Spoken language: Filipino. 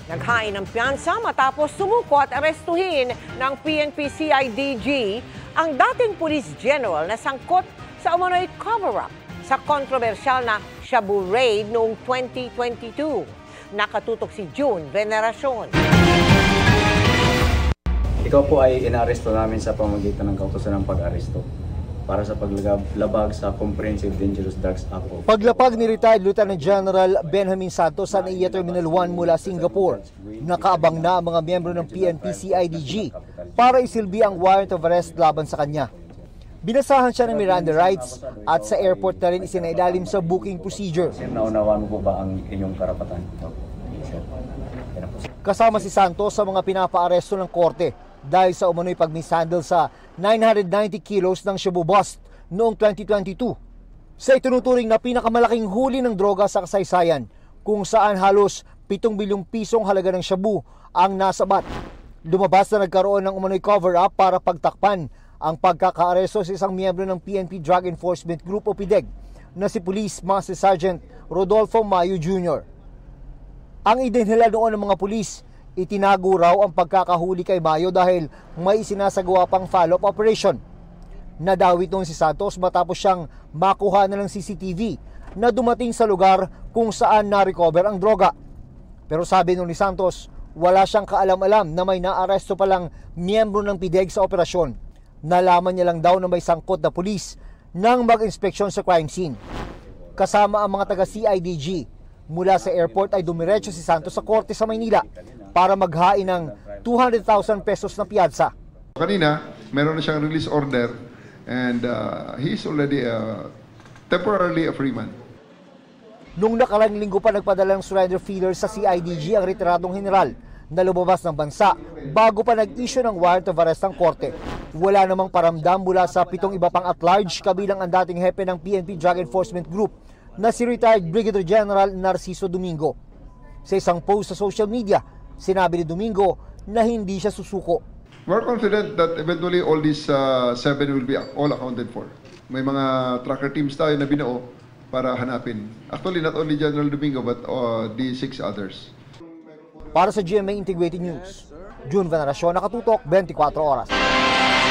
Naghain ng piyansa matapos sumuko at arestuhin ng PNP-CIDG ang dating Police General na sangkot sa umano'y cover-up sa kontrobersyal na Shabu Raid noong 2022. Nakatutok si June Veneracion. Ikaw po ay inaresto namin sa pamamagitan ng kautusan ng pag-aresto para sa paglabag sa Comprehensive Dangerous Drugs Act. Paglapag ni retired Lieutenant General Benjamin Santos sa NAIA Terminal 1 mula Singapore, nakaabang na ang mga miyembro ng PNP-CIDG para isilbi ang warrant of arrest laban sa kanya. Binasahan siya ng Miranda rights at sa airport na rin isinailalim sa booking procedure. Naunawaan mo po ba ang inyong karapatan? Kasama si Santos sa mga pinapaaresto ng korte dahil sa umano'y pag-mishandle sa 990 kilos ng Shabu bust noong 2022. Sa itinuturing na pinakamalaking huli ng droga sa kasaysayan, kung saan halos 7 bilyong pisong halaga ng shabu ang nasabat. Lumabas na nagkaroon ng umano'y cover-up para pagtakpan ang pagkakaaresto sa isang miyembro ng PNP Drug Enforcement Group o PIDEG na si Police Master Sergeant Rodolfo Mayo Jr. Ang idinila noon ng mga pulis, itinago raw ang pagkakahuli kay Mayo dahil may isinasagawa pang follow-up operation. Nadawit noon si Santos matapos siyang makuha na ng CCTV na dumating sa lugar kung saan na-recover ang droga. Pero sabi noon ni Santos, wala siyang kaalam-alam na may naaresto palang miyembro ng PIDEG sa operasyon. Nalaman niya lang daw na may sangkot na pulis nang mag-inspeksyon sa crime scene. Kasama ang mga taga-CIDG, mula sa airport ay dumiretso si Santos sa korte sa Maynila para maghain ng 200,000 pesos na piyansa. Kanina, meron na siyang release order and he is already temporarily a free man. Nung nakarang linggo pa nagpadala ng surrender feeder sa CIDG ang retiradong general na lumabas ng bansa bago pa nag-issue ng warrant of arrest ang korte. Wala namang paramdam mula sa 7 iba pang at-large kabilang ang dating hepe ng PNP Drug Enforcement Group na si retired Brigadier General Narciso Domingo. Sa isang post sa social media, sinabi ni Domingo na hindi siya susuko. We're confident that eventually all these 7 will be all accounted for. May mga tracker teams tayo na binuo para hanapin. Actually, not only General Domingo but the 6 others. Para sa GMA Integrated News, June Veneracion, Nakatutok, 24 Oras.